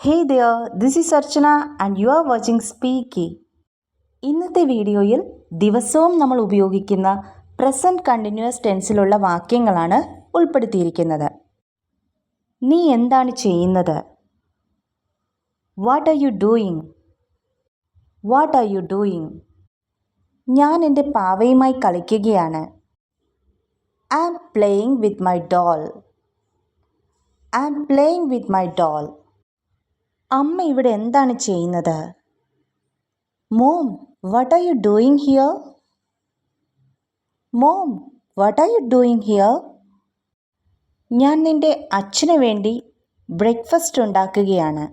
Hey there, this is Archana and you are watching Speaky. ഇന്നത്തെ വീഡിയോയിൽ ദിവസവും നമ്മൾ ഉപയോഗിക്കുന്ന പ്രസൻറ്റ് കണ്ടിന്യൂസ് ടെൻസിലുള്ള വാക്യങ്ങളാണ് ഉൾപ്പെടുത്തിയിരിക്കുന്നത്. നീ എന്താണ് ചെയ്യുന്നത്? What are you doing? What are you doing? ഞാൻ എൻ്റെ പാവയുമായി കളിക്കുകയാണ്. I am playing with my doll. I am playing with my doll. അമ്മ ഇവിടെ എന്താണ് ചെയ്യുന്നത്? Mom, what are you doing here? Mom, what are you doing here? ഞാൻ നിൻ്റെ അച്ഛന് വേണ്ടി ബ്രേക്ക്ഫാസ്റ്റ് ഉണ്ടാക്കുകയാണ്.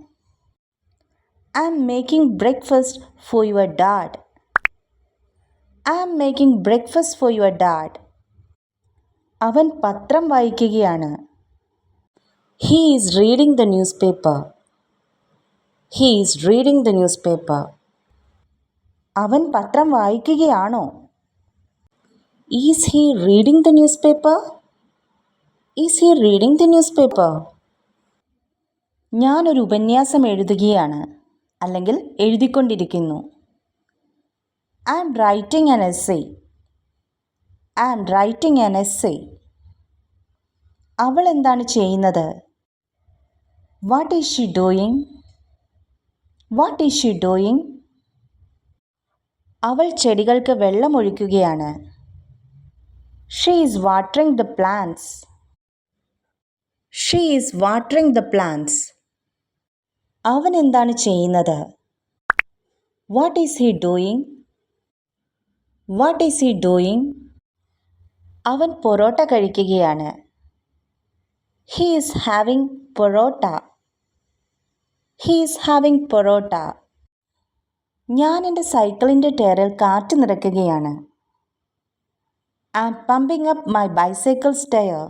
I am making breakfast for your dad. I am making breakfast for your dad. അവൻ പത്രം വായിക്കുകയാണ്. He is reading the newspaper. He is reading the newspaper. അവൻ പത്രം വായിക്കുകയാണോ? Is he reading the newspaper? Is he reading the newspaper? ഞാനൊരു ഉപന്യാസം എഴുതുകയാണ് അല്ലെങ്കിൽ എഴുതിക്കൊണ്ടിരിക്കുന്നു. I am writing an essay. I am writing an essay. അവൾ എന്താണ് ചെയ്യുന്നത്? What is she doing? What is she doing? അവൾ ചെടികൾക്ക് വെള്ളമൊഴിക്കുകയാണ്. She is watering the plants. She is watering the plants. അവൻ എന്താണ് ചെയ്യുന്നത്? What is he doing? What is he doing? അവൻ പൊറോട്ട കഴിക്കുകയാണ്. He is having parotta. He is having parotta. ഞാൻ എൻ്റെ സൈക്കിളിൻ്റെ ടയറിൽ കാറ്റ് നിറയ്ക്കുകയാണ്. I am pumping up my bicycle's tire.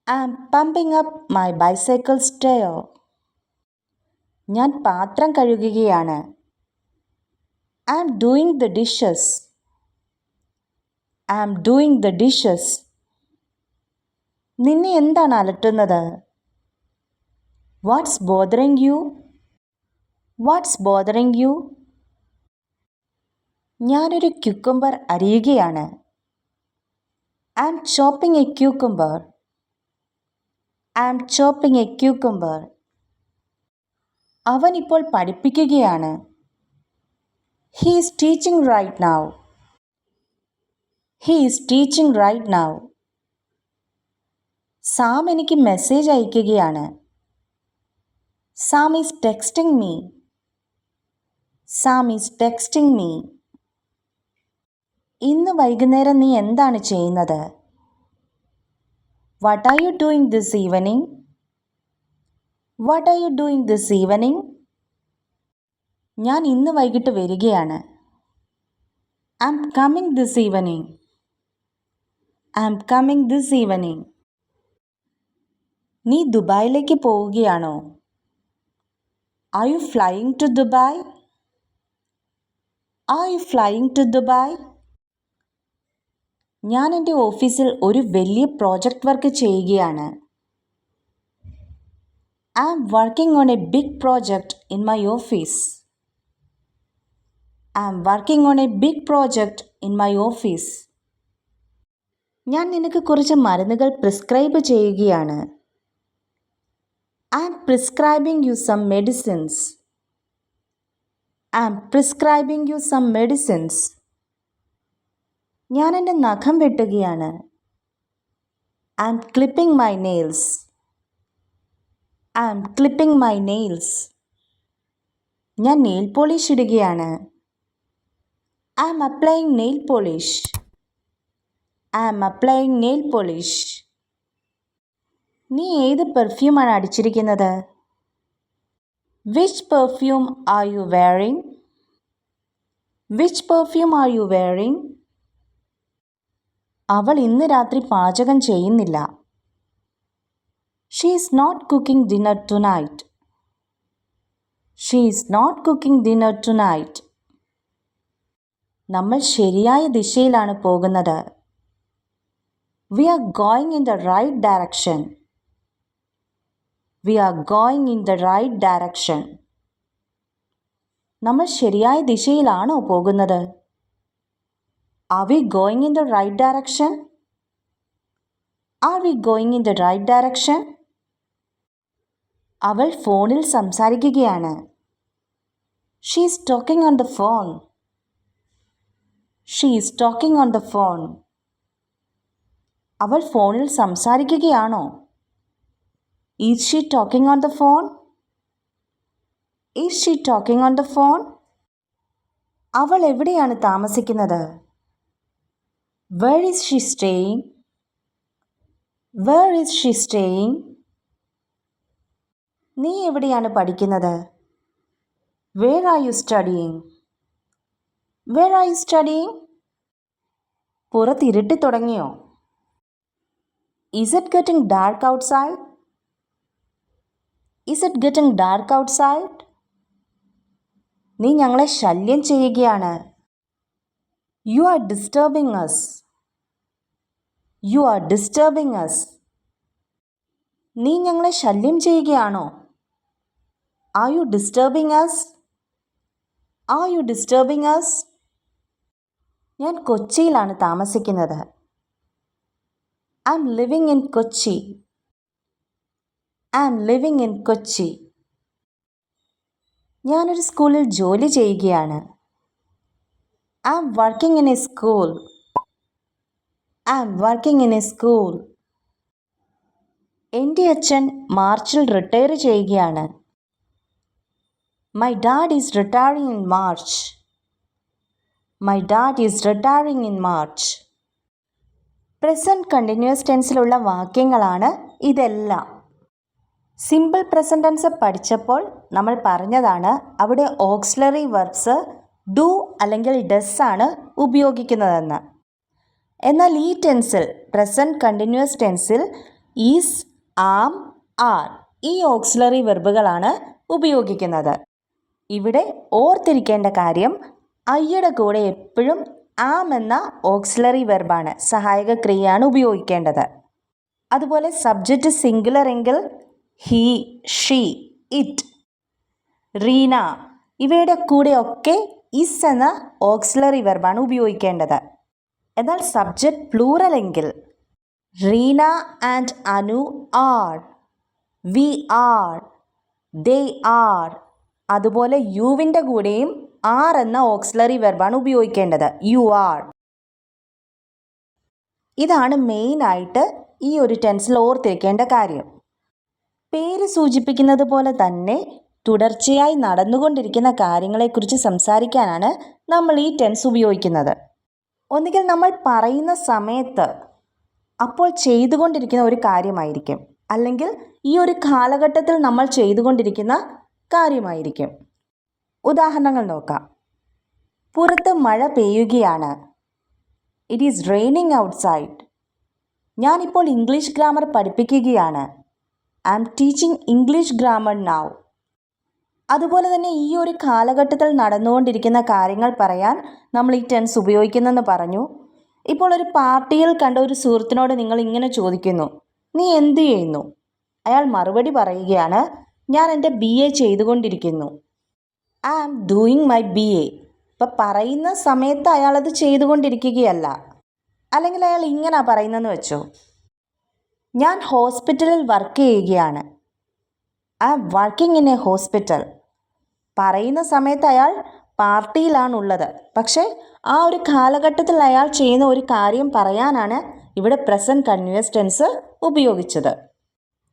I am pumping up my bicycle's tire. ഞാൻ പാത്രം കഴുകുകയാണ്. I am doing the dishes. I am doing the dishes. നിന്നെ എന്താണ് അലട്ടുന്നത്? What's bothering you? What's bothering you? ഞാനൊരു cucumber അരിയുകയാണ്. I am chopping a cucumber. I am chopping a cucumber. അവൻ ഇപ്പോൾ പഠിപ്പിക്കുകയാണ്. He is teaching right now. He is teaching right now. Sam എനിക്ക് message അയക്കുകയാണ്. Sam is texting me. Sam is texting me. ഇന്ന് വൈകുന്നേരം നീ എന്താണ് ചെയ്യുന്നത്? What are you doing this evening? What are you doing this evening? ഞാൻ ഇന്ന് വൈകിട്ട് വരികയാണ്. I am coming this evening. I am coming this evening. നീ ദുബായിലേക്ക് പോവുകയാണോ? Are you flying to Dubai? Are you flying to Dubai? ഞാൻ എൻ്റെ ഓഫീസിൽ ഒരു വലിയ പ്രോജക്റ്റ് വർക്ക് ചെയ്യുകയാണ്. I am working on a big project in my office. I am working on a big project in my office. ഞാൻ നിനക്ക് കുറച്ച് മരുന്നുകൾ പ്രിസ്ക്രൈബ് ചെയ്യുകയാണ്. I am prescribing you some medicines. I am prescribing you some medicines. ഞാൻ എൻ്റെ നഖം വെട്ടുകയാണ്. I am clipping my nails. I am clipping my nails. ഞാൻ nail polish ഇടുകയാണ്. I am applying nail polish. I am applying nail polish. നീ ഏത് പെർഫ്യൂമാണ് അടിച്ചിരിക്കുന്നത്? Which perfume are you wearing? Which perfume are you wearing? അവൾ ഇന്ന് രാത്രി പാചകം ചെയ്യുന്നില്ല. She is not cooking dinner tonight. She is not cooking dinner tonight. നമ്മൾ ശരിയായ ദിശയിലാണ് പോകുന്നത്. We are going in the right direction. We are going in the right direction. നമ്മൾ ശരിയായ ദിശയിലാണോ പോകുന്നത്? Are we going in the right direction? Are we going in the right direction? അവൾ ഫോണിൽ സംസാരിക്കുകയാണ്. She is talking on the phone. She is talking on the phone. അവൾ ഫോണിൽ സംസാരിക്കുകയാണോ? Is she talking on the phone? Is she talking on the phone? അവൾ എവിടെയാണ് താമസിക്കുന്നത്? Where is she staying? Where is she staying? നീ എവിടെയാണ് പഠിക്കുന്നത്? Where are you studying? Where are you studying? പുറത്ത് ഇരുട്ടി തുടങ്ങിയോ? Is it getting dark outside? Is it getting dark outside? നീ ഞങ്ങളെ ശല്യം ചെയ്യുകയാണ്. You are disturbing us. You are disturbing us. നീ ഞങ്ങളെ ശല്യം ചെയ്യുകയാണോ? Are you disturbing us? Are you disturbing us? ഞാൻ കൊച്ചിയിലാണ് താമസിക്കുന്നത്. I'm living in Kochi. I'm living in Kochi. ഞാനൊരു സ്കൂളിൽ ജോലി ചെയ്യുകയാണ്. I'm working in a school. I'm working in a school. എൻ്റെ അച്ഛൻ മാർച്ചിൽ റിട്ടയർ ചെയ്യുകയാണ്. My dad is retiring in March. My dad is retiring in March. Present continuous ടെൻസിലുള്ള വാക്യങ്ങളാണ് ഇതെല്ലാം. സിമ്പിൾ പ്രസൻറ്റ് ടെൻസ് പഠിച്ചപ്പോൾ നമ്മൾ പറഞ്ഞതാണ് അവിടെ ഓക്സിലറി വെർബ്സ് ഡു അല്ലെങ്കിൽ ഡസ് ആണ് ഉപയോഗിക്കുന്നതെന്ന്. എന്നാൽ ഈ ടെൻസിൽ പ്രസൻറ്റ് കണ്ടിന്യൂസ് ടെൻസിൽ ഈസ്, ആം, ആർ ഈ ഓക്സിലറി വെർബുകളാണ് ഉപയോഗിക്കുന്നത്. ഇവിടെ ഓർത്തിരിക്കേണ്ട കാര്യം ഐയുടെ കൂടെ എപ്പോഴും ആം എന്ന ഓക്സിലറി വെർബാണ്, സഹായക ക്രിയയാണ് ഉപയോഗിക്കേണ്ടത്. അതുപോലെ സബ്ജക്റ്റ് സിംഗുലർ എങ്കിൽ ഹി, ഷീ, ഇറ്റ്, റീന ഇവയുടെ കൂടെയൊക്കെ ഇസ് എന്ന ഓക്സിലറി വെർബാണ് ഉപയോഗിക്കേണ്ടത്. എന്നാൽ സബ്ജക്റ്റ് പ്ലൂറൽ എങ്കിൽ Reena and Anu are, we are, they are. അതുപോലെ യുവിൻ്റെ കൂടെയും ആർ എന്ന ഓക്സിലറി വെർബാണ് ഉപയോഗിക്കേണ്ടത്, യു ആർ. ഇതാണ് മെയിനായിട്ട് ഈ ഒരു ടെൻസിൽ ഓർത്തിരിക്കേണ്ട കാര്യം. പേര് സൂചിപ്പിക്കുന്നത് പോലെ തന്നെ തുടർച്ചയായി നടന്നുകൊണ്ടിരിക്കുന്ന കാര്യങ്ങളെക്കുറിച്ച് സംസാരിക്കാനാണ് നമ്മൾ ഈ ടെൻസ് ഉപയോഗിക്കുന്നത്. ഒന്നുകിൽ നമ്മൾ പറയുന്ന സമയത്ത് അപ്പോൾ ചെയ്തുകൊണ്ടിരിക്കുന്ന ഒരു കാര്യമായിരിക്കും, അല്ലെങ്കിൽ ഈ ഒരു കാലഘട്ടത്തിൽ നമ്മൾ ചെയ്തുകൊണ്ടിരിക്കുന്ന കാര്യമായിരിക്കും. ഉദാഹരണങ്ങൾ നോക്കാം. പുറത്ത് മഴ പെയ്യുകയാണ്. It is raining outside. ഞാനിപ്പോൾ ഇംഗ്ലീഷ് ഗ്രാമർ പഠിപ്പിക്കുകയാണ്. I am teaching English grammar now. അതുപോലെ തന്നെ ഈ ഒരു കാലഘട്ടത്തിൽ നടന്നുകൊണ്ടിരിക്കുന്ന കാര്യങ്ങൾ പറയാൻ നമ്മൾ ഈ ടെൻസ് ഉപയോഗിക്കുന്നെന്ന് പറഞ്ഞു. ഇപ്പോൾ ഒരു പാർട്ടിയിൽ കണ്ട ഒരു സുഹൃത്തിനോട് നിങ്ങൾ ഇങ്ങനെ ചോദിക്കുന്നു, നീ എന്ത് ചെയ്യുന്നു? അയാൾ മറുപടി പറയുകയാണ്, ഞാൻ എൻ്റെ BA ചെയ്തുകൊണ്ടിരിക്കുന്നു. I am doing my BA. ഇപ്പം പറയുന്ന സമയത്ത് അയാളത് ചെയ്തുകൊണ്ടിരിക്കുകയല്ല. അല്ലെങ്കിൽ അയാൾ ഇങ്ങനെ പറയുന്നതെന്ന് വെച്ചോ, ഞാൻ ഹോസ്പിറ്റലിൽ വർക്ക് ചെയ്യുകയാണ്. I am working in a hospital. പറയുന്ന സമയത്ത് അയാൾ പാർട്ടിയിലാണുള്ളത്, പക്ഷേ ആ ഒരു കാലഘട്ടത്തിൽ അയാൾ ചെയ്യുന്ന ഒരു കാര്യം പറയാനാണ് ഇവിടെ പ്രസൻറ്റ് കണ്ടിന്യൂസ് ടെൻസ് ഉപയോഗിച്ചത്.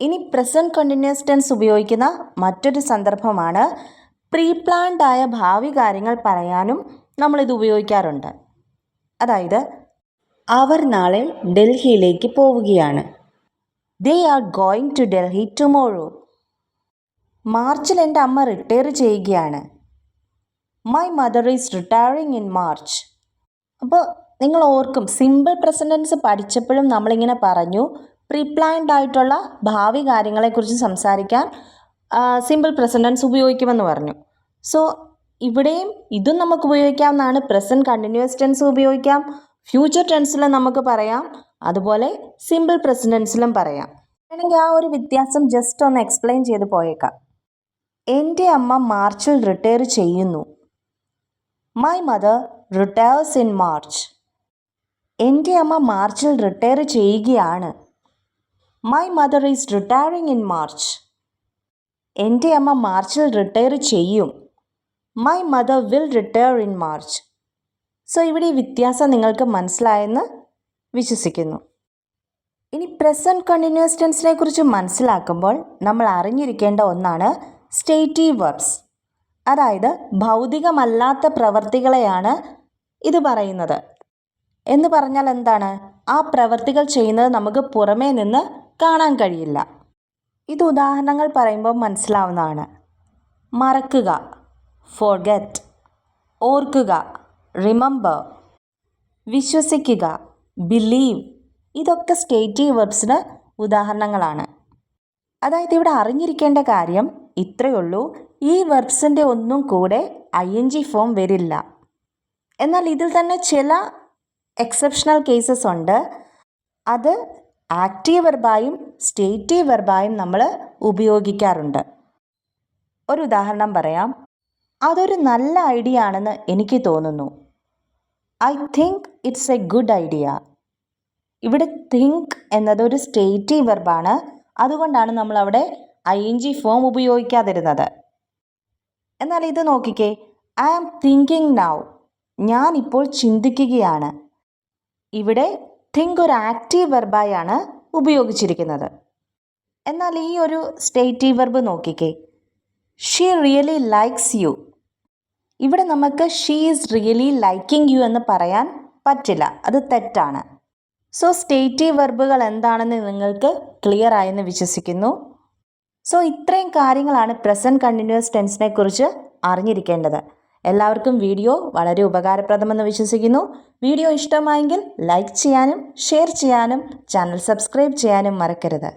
ഇനി പ്രസൻറ്റ് കണ്ടിന്യൂസ് ടെൻസ് ഉപയോഗിക്കുന്ന മറ്റൊരു സന്ദർഭമാണ് പ്രീ പ്ലാൻഡ് ആയ ഭാവി കാര്യങ്ങൾ പറയാനും നമ്മളിത് ഉപയോഗിക്കാറുണ്ട്. അതായത് അവർ നാളെ ഡൽഹിയിലേക്ക് പോവുകയാണ്. They are going to Delhi tomorrow. മാർച്ചിൽ എൻ്റെ അമ്മ റിട്ടയർ ചെയ്യുകയാണ്. My mother is retiring in March. അപ്പോൾ നിങ്ങൾ ഓർക്കും, സിമ്പിൾ പ്രസൻറ്റ് ടെൻസ് പഠിച്ചപ്പോഴും നമ്മളിങ്ങനെ പറഞ്ഞു പ്രീ പ്ലാൻഡ് ആയിട്ടുള്ള ഭാവി കാര്യങ്ങളെക്കുറിച്ച് സംസാരിക്കാൻ സിമ്പിൾ പ്രസൻറ്റ് ടെൻസ് ഉപയോഗിക്കുമെന്ന് പറഞ്ഞു. സോ ഇവിടെയും ഇതും നമുക്ക് ഉപയോഗിക്കാവുന്നതാണ്. പ്രസൻറ്റ് കണ്ടിന്യൂസ് ടെൻസ് ഉപയോഗിക്കാം, ഫ്യൂച്ചർ ടെൻസിൽ നമുക്ക് പറയാം, അതുപോലെ സിമ്പിൾ പ്രസൻറ്റ് ടെൻസിലും പറയാം. വേണമെങ്കിൽ ആ ഒരു വ്യത്യാസം ജസ്റ്റ് ഒന്ന് എക്സ്പ്ലെയിൻ ചെയ്ത് പോയേക്കാം. എൻ്റെ അമ്മ മാർച്ചിൽ റിട്ടയർ ചെയ്യുന്നു. My mother retires in March. എൻ്റെ അമ്മ മാർച്ചിൽ റിട്ടയർ ചെയ്യുകയാണ്. My mother is retiring in March. എൻ്റെ അമ്മ മാർച്ചിൽ റിട്ടയർ ചെയ്യും. My mother will retire in March. So ഇവിടെ ഈ വ്യത്യാസം നിങ്ങൾക്ക് മനസ്സിലായെന്ന് വിശ്വസിക്കുന്നു. ഇനി പ്രസൻറ്റ് കണ്ടിന്യൂസ് ടെൻസിനെ കുറിച്ച് മനസ്സിലാക്കുമ്പോൾ നമ്മൾ അറിഞ്ഞിരിക്കേണ്ട ഒന്നാണ് സ്റ്റേറ്റീവ് വെർബ്സ്. അതായത് ഭൗതികമല്ലാത്ത പ്രവർത്തികളെയാണ് ഇത് പറയുന്നത്. എന്ന് പറഞ്ഞാൽ എന്താണ്? ആ പ്രവർത്തികൾ ചെയ്യുന്നത് നമുക്ക് പുറമേ നിന്ന് കാണാൻ കഴിയില്ല. ഇത് ഉദാഹരണങ്ങൾ പറയുമ്പോൾ മനസ്സിലാവുന്നതാണ്. മറക്കുക, ഫോർഗെറ്റ്. ഓർക്കുക, റിമെമ്പർ. വിശ്വസിക്കുക, ബിലീവ്. ഇതൊക്കെ സ്റ്റേറ്റീവ് വെർബ്സിന് ഉദാഹരണങ്ങളാണ്. അതായത് ഇവിടെ അറിഞ്ഞിരിക്കേണ്ട കാര്യം ഇത്രയേ ഉള്ളൂ. ഈ വെർബ്സിൻ്റെ ഒന്നും കൂടെ ING ഫോം വരില്ല. എന്നാൽ ഇതിൽ തന്നെ ചില എക്സെപ്ഷണൽ കേസസ് ഉണ്ട്. അത് ആക്റ്റീവ് വെർബായും സ്റ്റേറ്റീവ് വെർബായും നമ്മൾ ഉപയോഗിക്കാറുണ്ട്. ഒരു ഉദാഹരണം പറയാം. അതൊരു നല്ല ഐഡിയ ആണെന്ന് എനിക്ക് തോന്നുന്നു. I think it's a good idea. ഇവിടെ തിങ്ക് എന്നതൊരു സ്റ്റേറ്റീവ് വെർബാണ്. അതുകൊണ്ടാണ് നമ്മളവിടെ ING ഫോം ഉപയോഗിക്കാതിരുന്നത്. എന്നാൽ ഇത് നോക്കിക്കേ. I am thinking now. ഞാനിപ്പോൾ ചിന്തിക്കുകയാണ്. ഇവിടെ തിങ്ക് ഒരു ആക്റ്റീവ് വെർബായാണ് ഉപയോഗിച്ചിരിക്കുന്നത്. എന്നാൽ ഈ ഒരു സ്റ്റേറ്റീവ് വെർബ് നോക്കിക്കേ. She really likes you. ഇവിടെ നമുക്ക് she is really liking you എന്ന് പറയാൻ പറ്റില്ല. അത് തെറ്റാണ്. സോ സ്റ്റേറ്റീവ് വെർബുകൾ എന്താണെന്ന് നിങ്ങൾക്ക് ക്ലിയർ ആയെന്ന് വിശ്വസിക്കുന്നു. സോ ഇത്രയും കാര്യങ്ങളാണ് പ്രസൻറ്റ് കണ്ടിന്യൂസ് ടെൻസിനെ കുറിച്ച് അറിഞ്ഞിരിക്കേണ്ടത്. എല്ലാവർക്കും വീഡിയോ വളരെ ഉപകാരപ്രദമെന്ന് വിശ്വസിക്കുന്നു. വീഡിയോ ഇഷ്ടമായെങ്കിൽ ലൈക്ക് ചെയ്യാനും ഷെയർ ചെയ്യാനും ചാനൽ സബ്സ്ക്രൈബ് ചെയ്യാനും മറക്കരുത്.